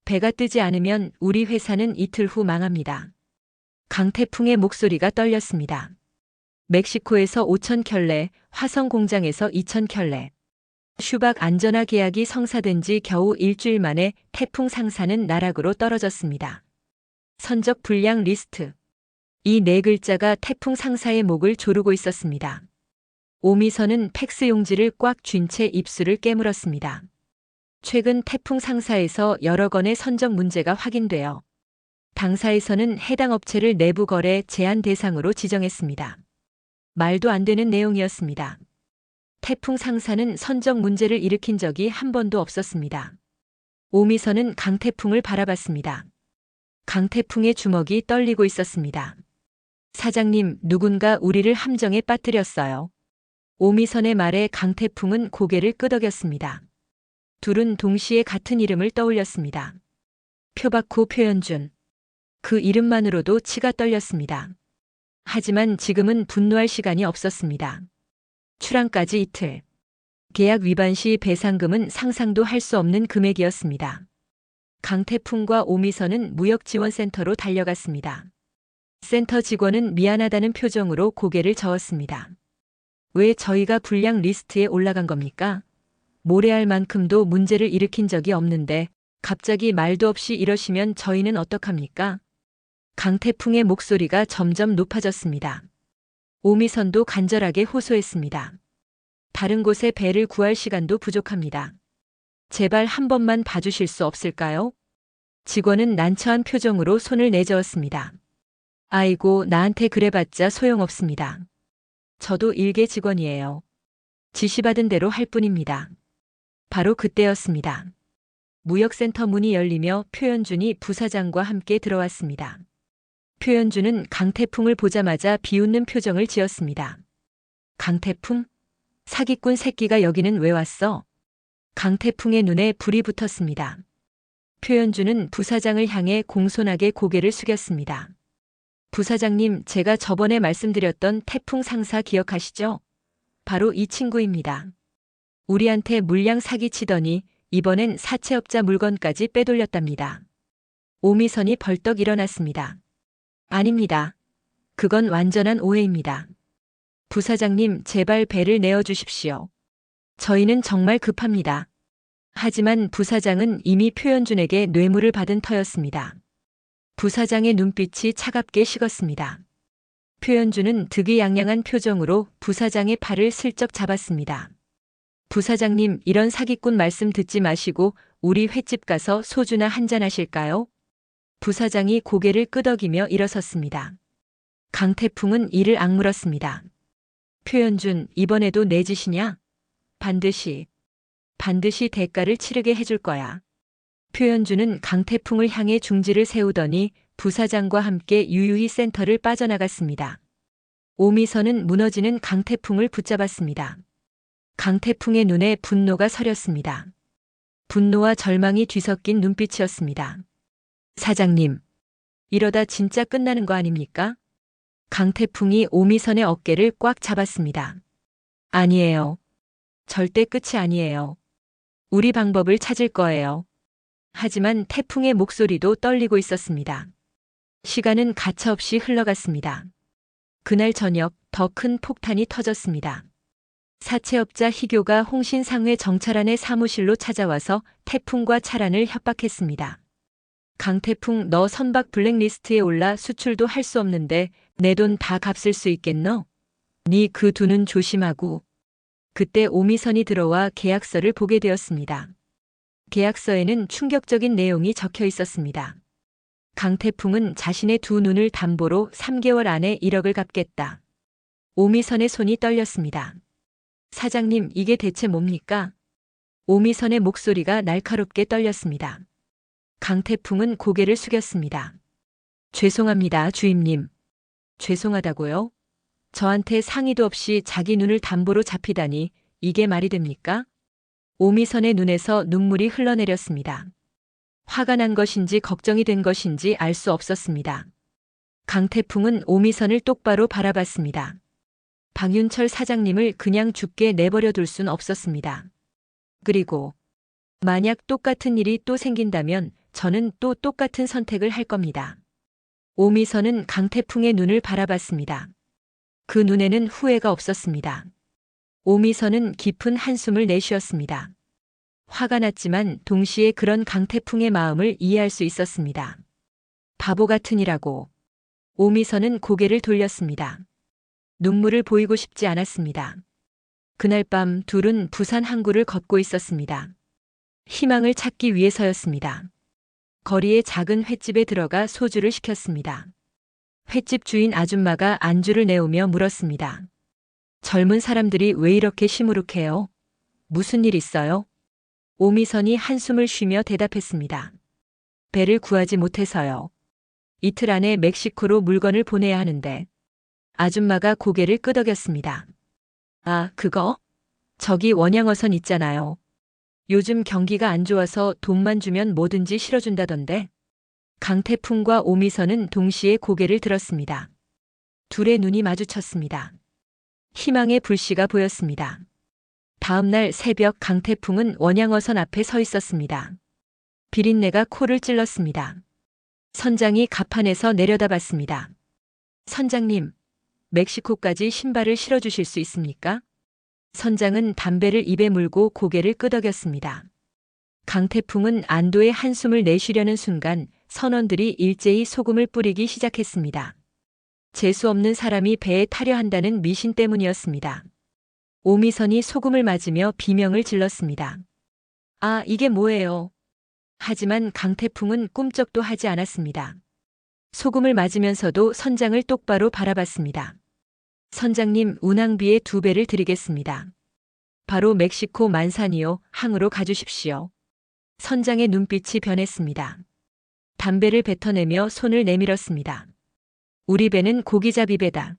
배가 뜨지 않으면 우리 회사는 이틀 후 망합니다. 강태풍의 목소리가 떨렸습니다. 멕시코에서 5천 켤레, 화성 공장에서 2천 켤레. 슈박 안전화 계약이 성사된 지 겨우 일주일 만에 태풍 상사는 나락으로 떨어졌습니다. 선적 불량 리스트. 이 네 글자가 태풍 상사의 목을 조르고 있었습니다. 오미선은 팩스 용지를 꽉 쥔 채 입술을 깨물었습니다. 최근 태풍 상사에서 여러 건의 선적 문제가 확인되어 당사에서는 해당 업체를 내부 거래 제한 대상으로 지정했습니다. 말도 안 되는 내용이었습니다. 태풍 상사는 선적 문제를 일으킨 적이 한 번도 없었습니다. 오미선은 강태풍을 바라봤습니다. 강태풍의 주먹이 떨리고 있었습니다. 사장님, 누군가 우리를 함정에 빠뜨렸어요. 오미선의 말에 강태풍은 고개를 끄덕였습니다. 둘은 동시에 같은 이름을 떠올렸습니다. 표박호 표현준. 그 이름만으로도 치가 떨렸습니다. 하지만 지금은 분노할 시간이 없었습니다. 출항까지 이틀. 계약 위반 시 배상금은 상상도 할 수 없는 금액이었습니다. 강태풍과 오미선은 무역지원센터로 달려갔습니다. 센터 직원은 미안하다는 표정으로 고개를 저었습니다. 왜 저희가 불량 리스트에 올라간 겁니까? 모래알 만큼도 문제를 일으킨 적이 없는데 갑자기 말도 없이 이러시면 저희는 어떡합니까? 강태풍의 목소리가 점점 높아졌습니다. 오미선도 간절하게 호소했습니다. 다른 곳에 배를 구할 시간도 부족합니다. 제발 한 번만 봐주실 수 없을까요? 직원은 난처한 표정으로 손을 내저었습니다. 아이고, 나한테 그래봤자 소용없습니다. 저도 일개 직원이에요. 지시받은 대로 할 뿐입니다. 바로 그때였습니다. 무역센터 문이 열리며 표현준이 부사장과 함께 들어왔습니다. 표현준은 강태풍을 보자마자 비웃는 표정을 지었습니다. 강태풍? 사기꾼 새끼가 여기는 왜 왔어? 강태풍의 눈에 불이 붙었습니다. 표현준은 부사장을 향해 공손하게 고개를 숙였습니다. 부사장님, 제가 저번에 말씀드렸던 태풍 상사 기억하시죠? 바로 이 친구입니다. 우리한테 물량 사기치더니 이번엔 사채업자 물건까지 빼돌렸답니다. 오미선이 벌떡 일어났습니다. 아닙니다. 그건 완전한 오해입니다. 부사장님, 제발 배를 내어주십시오. 저희는 정말 급합니다. 하지만 부사장은 이미 표현준에게 뇌물을 받은 터였습니다. 부사장의 눈빛이 차갑게 식었습니다. 표현준은 득이양양한 표정으로 부사장의 팔을 슬쩍 잡았습니다. 부사장님, 이런 사기꾼 말씀 듣지 마시고 우리 횟집 가서 소주나 한잔 하실까요? 부사장이 고개를 끄덕이며 일어섰습니다. 강태풍은 이를 악물었습니다. 표현준, 이번에도 내 짓이냐? 반드시 대가를 치르게 해줄 거야. 표현준은 강태풍을 향해 중지를 세우더니 부사장과 함께 유유히 센터를 빠져나갔습니다. 오미선은 무너지는 강태풍을 붙잡았습니다. 강태풍의 눈에 분노가 서렸습니다. 분노와 절망이 뒤섞인 눈빛이었습니다. 사장님, 이러다 진짜 끝나는 거 아닙니까? 강태풍이 오미선의 어깨를 꽉 잡았습니다. 아니에요. 절대 끝이 아니에요. 우리 방법을 찾을 거예요. 하지만 태풍의 목소리도 떨리고 있었습니다. 시간은 가차없이 흘러갔습니다. 그날 저녁 더 큰 폭탄이 터졌습니다. 사채업자 희교가 홍신상회 정찰안의 사무실로 찾아와서 태풍과 차란을 협박했습니다. 강태풍, 너 선박 블랙리스트에 올라 수출도 할 수 없는데 내 돈 다 갚을 수 있겠너? 네 그 두 눈 조심하고. 그때 오미선이 들어와 계약서를 보게 되었습니다. 계약서에는 충격적인 내용이 적혀 있었습니다. 강태풍은 자신의 두 눈을 담보로 3개월 안에 1억을 갚겠다. 오미선의 손이 떨렸습니다. 사장님, 이게 대체 뭡니까? 오미선의 목소리가 날카롭게 떨렸습니다. 강태풍은 고개를 숙였습니다. 죄송합니다, 주임님. 죄송하다고요? 저한테 상의도 없이 자기 눈을 담보로 잡히다니 이게 말이 됩니까? 오미선의 눈에서 눈물이 흘러내렸습니다. 화가 난 것인지 걱정이 된 것인지 알 수 없었습니다. 강태풍은 오미선을 똑바로 바라봤습니다. 박윤철 사장님을 그냥 죽게 내버려 둘 순 없었습니다. 그리고 만약 똑같은 일이 또 생긴다면 저는 또 똑같은 선택을 할 겁니다. 오미선은 강태풍의 눈을 바라봤습니다. 그 눈에는 후회가 없었습니다. 오미선은 깊은 한숨을 내쉬었습니다. 화가 났지만 동시에 그런 강태풍의 마음을 이해할 수 있었습니다. 바보 같으니라고. 오미선은 고개를 돌렸습니다. 눈물을 보이고 싶지 않았습니다. 그날 밤 둘은 부산 항구를 걷고 있었습니다. 희망을 찾기 위해서였습니다. 거리의 작은 횟집에 들어가 소주를 시켰습니다. 횟집 주인 아줌마가 안주를 내오며 물었습니다. 젊은 사람들이 왜 이렇게 시무룩해요? 무슨 일 있어요? 오미선이 한숨을 쉬며 대답했습니다. 배를 구하지 못해서요. 이틀 안에 멕시코로 물건을 보내야 하는데. 아줌마가 고개를 끄덕였습니다. 아, 그거? 저기 원양어선 있잖아요. 요즘 경기가 안 좋아서 돈만 주면 뭐든지 실어준다던데. 강태풍과 오미선은 동시에 고개를 들었습니다. 둘의 눈이 마주쳤습니다. 희망의 불씨가 보였습니다. 다음 날 새벽 강태풍은 원양어선 앞에 서 있었습니다. 비린내가 코를 찔렀습니다. 선장이 갑판에서 내려다봤습니다. 선장님, 멕시코까지 신발을 실어주실 수 있습니까? 선장은 담배를 입에 물고 고개를 끄덕였습니다. 강태풍은 안도의 한숨을 내쉬려는 순간 선원들이 일제히 소금을 뿌리기 시작했습니다. 재수 없는 사람이 배에 타려 한다는 미신 때문이었습니다. 오미선이 소금을 맞으며 비명을 질렀습니다. 아, 이게 뭐예요? 하지만 강태풍은 꿈쩍도 하지 않았습니다. 소금을 맞으면서도 선장을 똑바로 바라봤습니다. 선장님, 운항비의 2배를 드리겠습니다. 바로 멕시코 만사니오 항으로 가주십시오. 선장의 눈빛이 변했습니다. 담배를 뱉어내며 손을 내밀었습니다. 우리 배는 고기잡이 배다.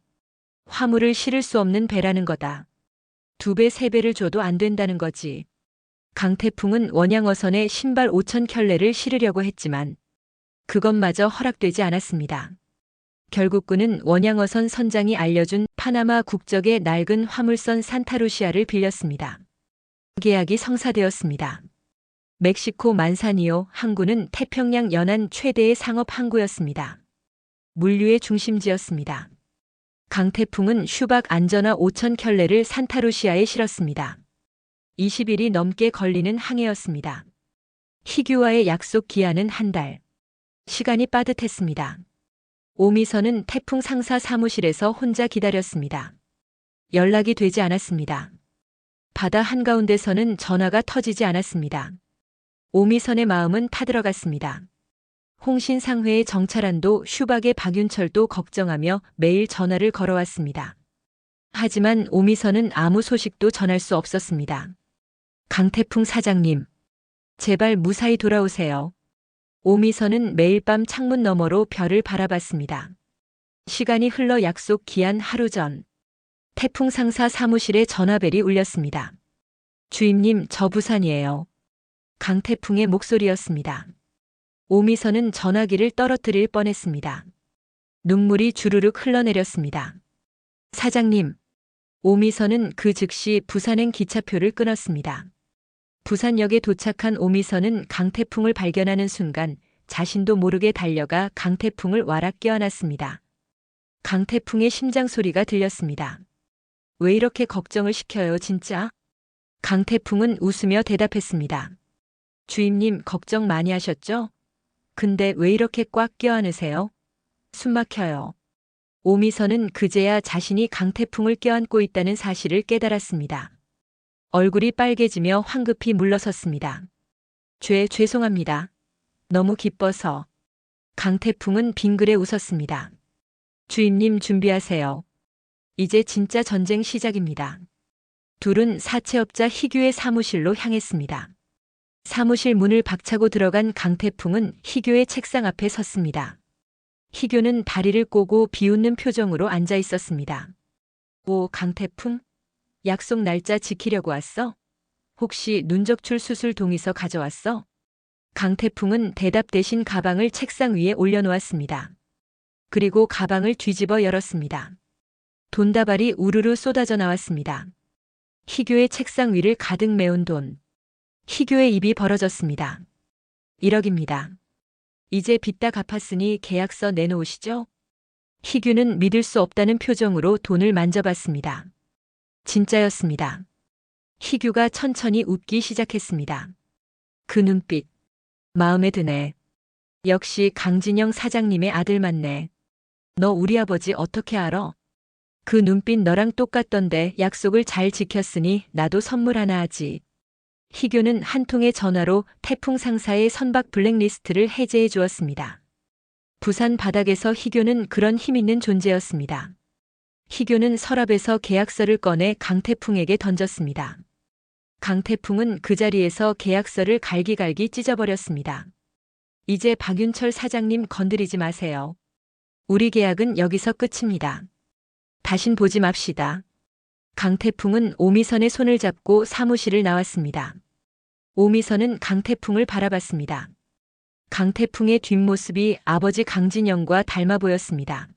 화물을 실을 수 없는 배라는 거다. 2배, 3배를 줘도 안 된다는 거지. 강태풍은 원양어선에 신발 5,000켤레를 실으려고 했지만 그것마저 허락되지 않았습니다. 결국 그는 원양어선 선장이 알려준 파나마 국적의 낡은 화물선 산타루시아를 빌렸습니다. 계약이 성사되었습니다. 멕시코 만사니오 항구는 태평양 연안 최대의 상업 항구였습니다. 물류의 중심지였습니다. 강태풍은 슈박 안전화 5,000켤레를 산타루시아에 실었습니다. 20일이 넘게 걸리는 항해였습니다. 희규와의 약속 기한은 1달. 시간이 빠듯했습니다. 오미선은 태풍 상사 사무실에서 혼자 기다렸습니다. 연락이 되지 않았습니다. 바다 한가운데서는 전화가 터지지 않았습니다. 오미선의 마음은 타들어갔습니다. 홍신상회의 정찰한도 슈박의 박윤철도 걱정하며 매일 전화를 걸어왔습니다. 하지만 오미선은 아무 소식도 전할 수 없었습니다. 강태풍 사장님, 제발 무사히 돌아오세요. 오미선은 매일 밤 창문 너머로 별을 바라봤습니다. 시간이 흘러 약속 기한 하루 전, 태풍 상사 사무실에 전화벨이 울렸습니다. 주임님, 저 부산이에요. 강태풍의 목소리였습니다. 오미선은 전화기를 떨어뜨릴 뻔했습니다. 눈물이 주르륵 흘러내렸습니다. 사장님, 오미선은 그 즉시 부산행 기차표를 끊었습니다. 부산역에 도착한 오미선은 강태풍을 발견하는 순간 자신도 모르게 달려가 강태풍을 와락 껴안았습니다. 강태풍의 심장 소리가 들렸습니다. 왜 이렇게 걱정을 시켜요, 진짜? 강태풍은 웃으며 대답했습니다. 주임님, 걱정 많이 하셨죠? 근데 왜 이렇게 꽉 껴안으세요? 숨 막혀요. 오미선은 그제야 자신이 강태풍을 껴안고 있다는 사실을 깨달았습니다. 얼굴이 빨개지며 황급히 물러섰습니다. 죄송합니다. 너무 기뻐서. 강태풍은 빙그레 웃었습니다. 주임님, 준비하세요. 이제 진짜 전쟁 시작입니다. 둘은 사채업자 희규의 사무실로 향했습니다. 사무실 문을 박차고 들어간 강태풍은 희규의 책상 앞에 섰습니다. 희규는 다리를 꼬고 비웃는 표정으로 앉아 있었습니다. 오, 강태풍? 약속 날짜 지키려고 왔어? 혹시 눈적출 수술 동의서 가져왔어? 강태풍은 대답 대신 가방을 책상 위에 올려놓았습니다. 그리고 가방을 뒤집어 열었습니다. 돈다발이 우르르 쏟아져 나왔습니다. 희규의 책상 위를 가득 메운 돈. 희규의 입이 벌어졌습니다. 1억입니다. 이제 빚 다 갚았으니 계약서 내놓으시죠? 희규는 믿을 수 없다는 표정으로 돈을 만져봤습니다. 진짜였습니다. 희규가 천천히 웃기 시작했습니다. 그 눈빛. 마음에 드네. 역시 강진영 사장님의 아들 맞네. 너 우리 아버지 어떻게 알아? 그 눈빛 너랑 똑같던데 약속을 잘 지켰으니 나도 선물 하나 하지. 희규는 한 통의 전화로 태풍 상사의 선박 블랙리스트를 해제해 주었습니다. 부산 바닥에서 희규는 그런 힘 있는 존재였습니다. 희규는 서랍에서 계약서를 꺼내 강태풍에게 던졌습니다. 강태풍은 그 자리에서 계약서를 갈기갈기 찢어버렸습니다. 이제 박윤철 사장님 건드리지 마세요. 우리 계약은 여기서 끝입니다. 다신 보지 맙시다. 강태풍은 오미선의 손을 잡고 사무실을 나왔습니다. 오미선은 강태풍을 바라봤습니다. 강태풍의 뒷모습이 아버지 강진영과 닮아 보였습니다.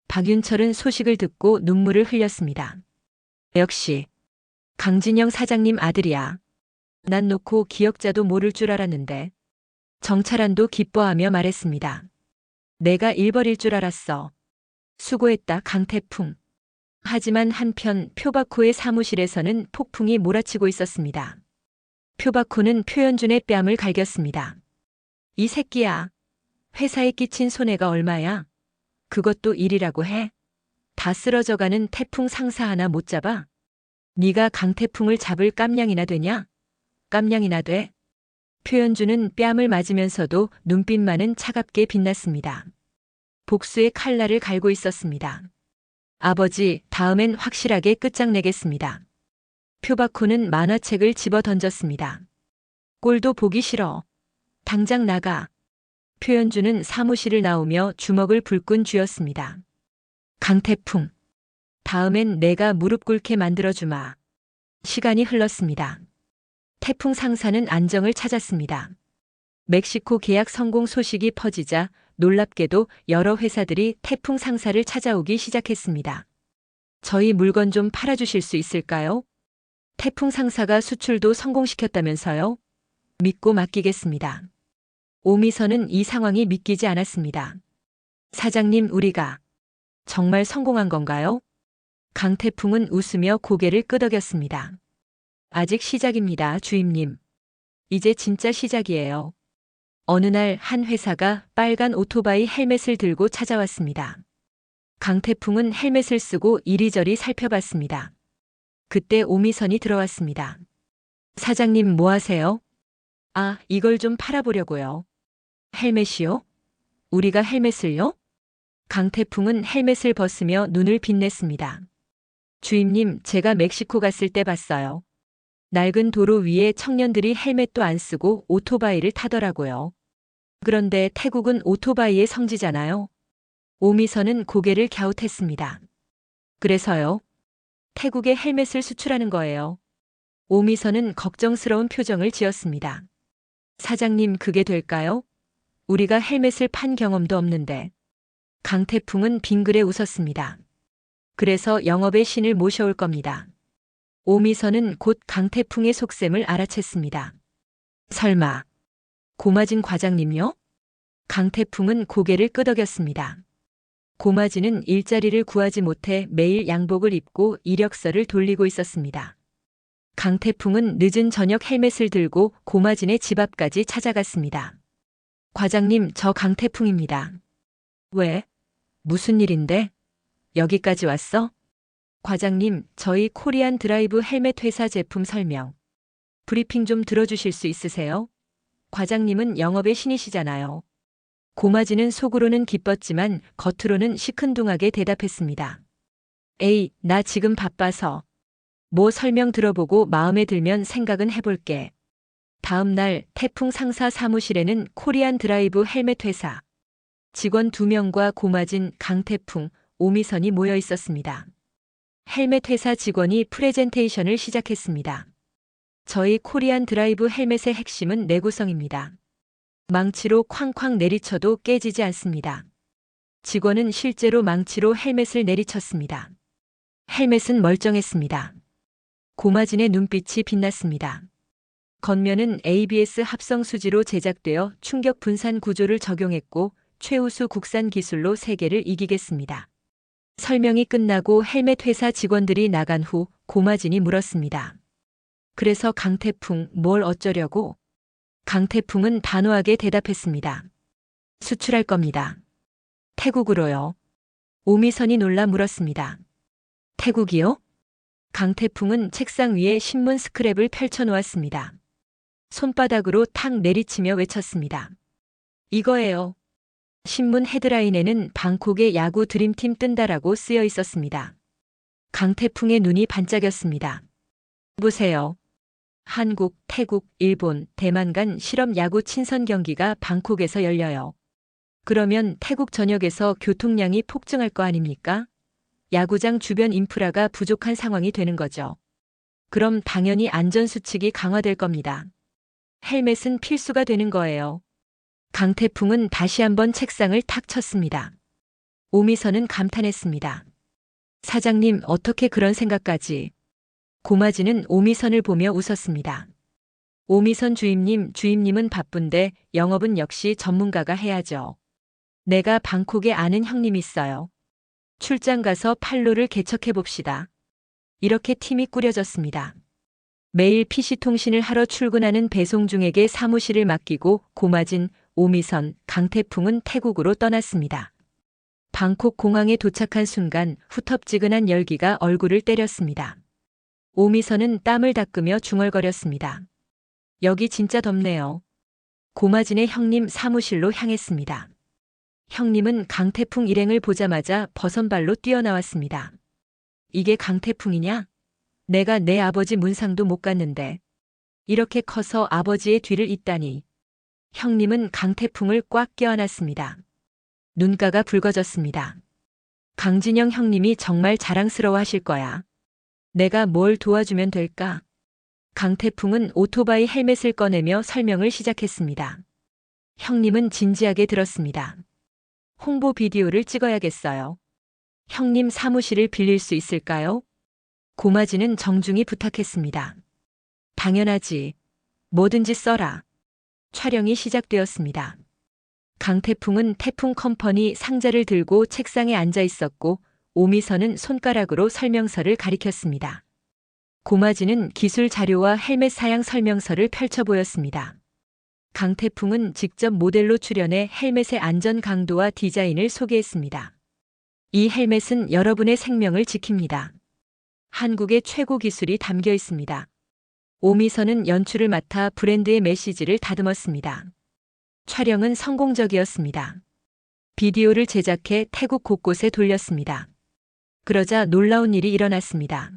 박윤철은 소식을 듣고 눈물을 흘렸습니다. 역시 강진영 사장님 아들이야. 난 놓고 기억자도 모를 줄 알았는데. 정찰한도 기뻐하며 말했습니다. 내가 일벌일 줄 알았어. 수고했다 강태풍. 하지만 한편 표박호의 사무실에서는 폭풍이 몰아치고 있었습니다. 표박호는 표현준의 뺨을 갈겼습니다. 이 새끼야. 회사에 끼친 손해가 얼마야? 그것도 일이라고 해? 다 쓰러져가는 태풍 상사 하나 못 잡아? 네가 강태풍을 잡을 깜냥이나 되냐? 깜냥이나 돼? 표현준은 뺨을 맞으면서도 눈빛만은 차갑게 빛났습니다. 복수의 칼날을 갈고 있었습니다. 아버지, 다음엔 확실하게 끝장내겠습니다. 표박호는 만화책을 집어 던졌습니다. 꼴도 보기 싫어. 당장 나가. 표현준은 사무실을 나오며 주먹을 불끈 쥐었습니다. 강태풍. 다음엔 내가 무릎 꿇게 만들어주마. 시간이 흘렀습니다. 태풍 상사는 안정을 찾았습니다. 멕시코 계약 성공 소식이 퍼지자 놀랍게도 여러 회사들이 태풍 상사를 찾아오기 시작했습니다. 저희 물건 좀 팔아주실 수 있을까요? 태풍 상사가 수출도 성공시켰다면서요? 믿고 맡기겠습니다. 오미선은 이 상황이 믿기지 않았습니다. 사장님, 우리가 정말 성공한 건가요? 강태풍은 웃으며 고개를 끄덕였습니다. 아직 시작입니다, 주임님. 이제 진짜 시작이에요. 어느 날 한 회사가 빨간 오토바이 헬멧을 들고 찾아왔습니다. 강태풍은 헬멧을 쓰고 이리저리 살펴봤습니다. 그때 오미선이 들어왔습니다. 사장님 뭐 하세요? 아, 이걸 좀 팔아보려고요. 헬멧이요? 우리가 헬멧을요? 강태풍은 헬멧을 벗으며 눈을 빛냈습니다. 주임님, 제가 멕시코 갔을 때 봤어요. 낡은 도로 위에 청년들이 헬멧도 안 쓰고 오토바이를 타더라고요. 그런데 태국은 오토바이의 성지잖아요. 오미선은 고개를 갸웃했습니다. 그래서요? 태국에 헬멧을 수출하는 거예요. 오미선은 걱정스러운 표정을 지었습니다. 사장님, 그게 될까요? 우리가 헬멧을 판 경험도 없는데. 강태풍은 빙그레 웃었습니다. 그래서 영업의 신을 모셔올 겁니다. 오미선은 곧 강태풍의 속셈을 알아챘습니다. 설마 고마진 과장님요? 강태풍은 고개를 끄덕였습니다. 고마진은 일자리를 구하지 못해 매일 양복을 입고 이력서를 돌리고 있었습니다. 강태풍은 늦은 저녁 헬멧을 들고 고마진의 집 앞까지 찾아갔습니다. 과장님, 저 강태풍입니다. 왜? 무슨 일인데? 여기까지 왔어? 과장님, 저희 코리안 드라이브 헬멧 회사 제품 설명. 브리핑 좀 들어주실 수 있으세요? 과장님은 영업의 신이시잖아요. 고마지는 속으로는 기뻤지만 겉으로는 시큰둥하게 대답했습니다. 에이, 나 지금 바빠서. 뭐 설명 들어보고 마음에 들면 생각은 해볼게. 다음 날 태풍 상사 사무실에는 코리안 드라이브 헬멧 회사 직원 2명과 고마진, 강태풍, 오미선이 모여 있었습니다. 헬멧 회사 직원이 프레젠테이션을 시작했습니다. 저희 코리안 드라이브 헬멧의 핵심은 내구성입니다. 망치로 쾅쾅 내리쳐도 깨지지 않습니다. 직원은 실제로 망치로 헬멧을 내리쳤습니다. 헬멧은 멀쩡했습니다. 고마진의 눈빛이 빛났습니다. 겉면은 ABS 합성 수지로 제작되어 충격 분산 구조를 적용했고 최우수 국산 기술로 세계를 이기겠습니다. 설명이 끝나고 헬멧 회사 직원들이 나간 후 고마진이 물었습니다. 그래서 강태풍 뭘 어쩌려고? 강태풍은 단호하게 대답했습니다. 수출할 겁니다. 태국으로요. 오미선이 놀라 물었습니다. 태국이요? 강태풍은 책상 위에 신문 스크랩을 펼쳐놓았습니다. 손바닥으로 탁 내리치며 외쳤습니다. 이거예요. 신문 헤드라인에는 방콕의 야구 드림팀 뜬다라고 쓰여 있었습니다. 강태풍의 눈이 반짝였습니다. 보세요. 한국, 태국, 일본, 대만 간 실업 야구 친선 경기가 방콕에서 열려요. 그러면 태국 전역에서 교통량이 폭증할 거 아닙니까? 야구장 주변 인프라가 부족한 상황이 되는 거죠. 그럼 당연히 안전수칙이 강화될 겁니다. 헬멧은 필수가 되는 거예요. 강태풍은 다시 한번 책상을 탁 쳤습니다. 오미선은 감탄했습니다. 사장님, 어떻게 그런 생각까지? 고마지는 오미선을 보며 웃었습니다. 오미선 주임님은 바쁜데 영업은 역시 전문가가 해야죠. 내가 방콕에 아는 형님 있어요. 출장 가서 팔로를 개척해 봅시다. 이렇게 팀이 꾸려졌습니다. 매일 PC통신을 하러 출근하는 배송중에게 사무실을 맡기고 고마진, 오미선, 강태풍은 태국으로 떠났습니다. 방콕 공항에 도착한 순간 후텁지근한 열기가 얼굴을 때렸습니다. 오미선은 땀을 닦으며 중얼거렸습니다. 여기 진짜 덥네요. 고마진의 형님 사무실로 향했습니다. 형님은 강태풍 일행을 보자마자 버선발로 뛰어나왔습니다. 이게 강태풍이냐? 내가 내 아버지 문상도 못 갔는데 이렇게 커서 아버지의 뒤를 잇다니. 형님은 강태풍을 꽉 껴안았습니다. 눈가가 붉어졌습니다. 강진영 형님이 정말 자랑스러워하실 거야. 내가 뭘 도와주면 될까? 강태풍은 오토바이 헬멧을 꺼내며 설명을 시작했습니다. 형님은 진지하게 들었습니다. 홍보 비디오를 찍어야겠어요. 형님 사무실을 빌릴 수 있을까요? 고마지는 정중히 부탁했습니다. 당연하지. 뭐든지 써라. 촬영이 시작되었습니다. 강태풍은 태풍 컴퍼니 상자를 들고 책상에 앉아 있었고 오미선은 손가락으로 설명서를 가리켰습니다. 고마지는 기술 자료와 헬멧 사양 설명서를 펼쳐 보였습니다. 강태풍은 직접 모델로 출연해 헬멧의 안전 강도와 디자인을 소개했습니다. 이 헬멧은 여러분의 생명을 지킵니다. 한국의 최고 기술이 담겨 있습니다. 오미선은 연출을 맡아 브랜드의 메시지를 다듬었습니다. 촬영은 성공적이었습니다. 비디오를 제작해 태국 곳곳에 돌렸습니다. 그러자 놀라운 일이 일어났습니다.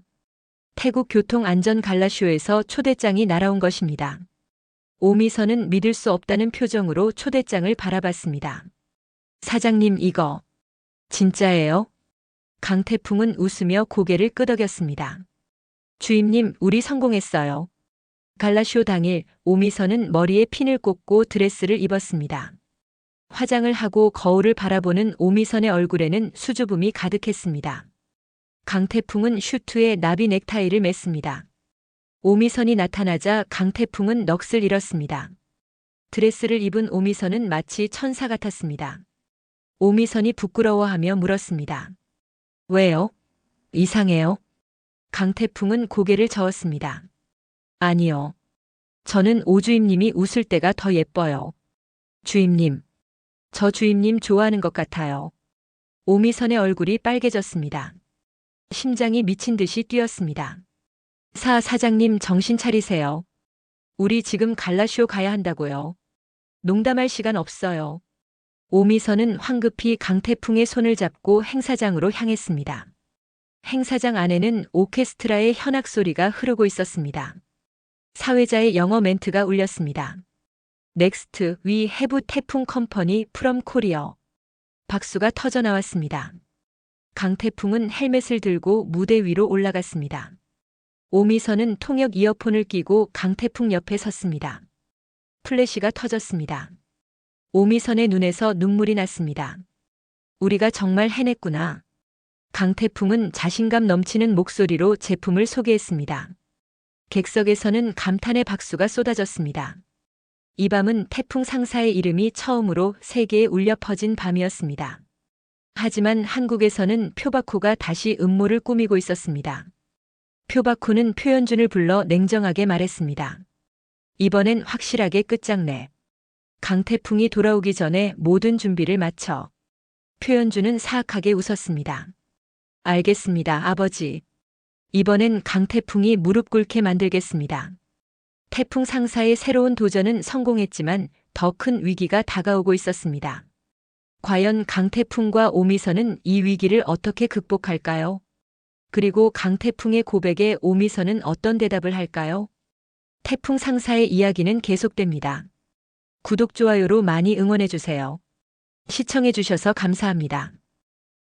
태국 교통안전 갈라쇼에서 초대장이 날아온 것입니다. 오미선은 믿을 수 없다는 표정으로 초대장을 바라봤습니다. 사장님, 이거 진짜예요? 강태풍은 웃으며 고개를 끄덕였습니다. 주임님, 우리 성공했어요. 갈라쇼 당일 오미선은 머리에 핀을 꽂고 드레스를 입었습니다. 화장을 하고 거울을 바라보는 오미선의 얼굴에는 수줍음이 가득했습니다. 강태풍은 슈트에 나비 넥타이를 맸습니다. 오미선이 나타나자 강태풍은 넋을 잃었습니다. 드레스를 입은 오미선은 마치 천사 같았습니다. 오미선이 부끄러워하며 물었습니다. 왜요? 이상해요? 강태풍은 고개를 저었습니다. 아니요. 저는 오주임님이 웃을 때가 더 예뻐요. 주임님. 저 주임님 좋아하는 것 같아요. 오미선의 얼굴이 빨개졌습니다. 심장이 미친 듯이 뛰었습니다. 사장님 정신 차리세요. 우리 지금 갈라쇼 가야 한다고요. 농담할 시간 없어요. 오미선은 황급히 강태풍의 손을 잡고 행사장으로 향했습니다. 행사장 안에는 오케스트라의 현악 소리가 흐르고 있었습니다. 사회자의 영어 멘트가 울렸습니다. 넥스트 위 해부 태풍 컴퍼니 프롬 코리어. 박수가 터져 나왔습니다. 강태풍은 헬멧을 들고 무대 위로 올라갔습니다. 오미선은 통역 이어폰을 끼고 강태풍 옆에 섰습니다. 플래시가 터졌습니다. 오미선의 눈에서 눈물이 났습니다. 우리가 정말 해냈구나. 강태풍은 자신감 넘치는 목소리로 제품을 소개했습니다. 객석에서는 감탄의 박수가 쏟아졌습니다. 이 밤은 태풍 상사의 이름이 처음으로 세계에 울려 퍼진 밤이었습니다. 하지만 한국에서는 표바코가 다시 음모를 꾸미고 있었습니다. 표바코는 표현준을 불러 냉정하게 말했습니다. 이번엔 확실하게 끝장내. 강태풍이 돌아오기 전에 모든 준비를 마쳐. 표현준은 사악하게 웃었습니다. 알겠습니다, 아버지. 이번엔 강태풍이 무릎 꿇게 만들겠습니다. 태풍 상사의 새로운 도전은 성공했지만 더 큰 위기가 다가오고 있었습니다. 과연 강태풍과 오미선은 이 위기를 어떻게 극복할까요? 그리고 강태풍의 고백에 오미선은 어떤 대답을 할까요? 태풍 상사의 이야기는 계속됩니다. 구독, 좋아요로 많이 응원해주세요. 시청해주셔서 감사합니다.